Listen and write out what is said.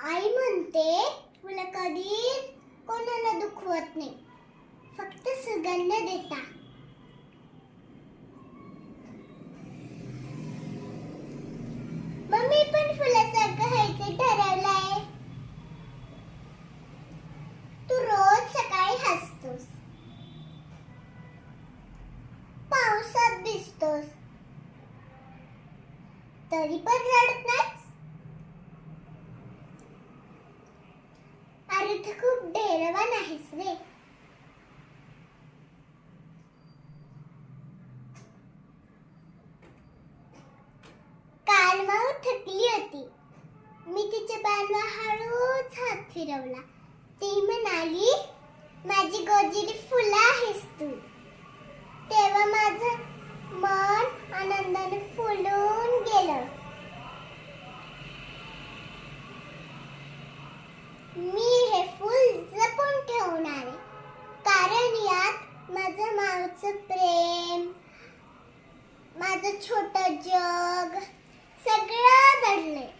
आई म्हणते फुलं कधीच कोणाला दुखवत नाही, फक्त सुगंध देता. मग मी पण फुलासारखं व्हायचं ठरवलंय. तू रोज सकाळी हसतोस, पावसात भिजतोस, तरी पण रडत नाहीस. अरे तू खूप धैर्यवान आहेस रे. काल माऊ थकली होती. मी तिच्या पायावर हळूच हात फिरवला. ती म्हणाली, माझी गोजिरी फुलं आहेस तू. तेव्हा माझं मन आनंदाने फुलून गेलं. मी हे फूल जपून ठेवणार आहे, कारण यात माझं माऊचं प्रेम, माझं छोटं जग सगळं दडलंय.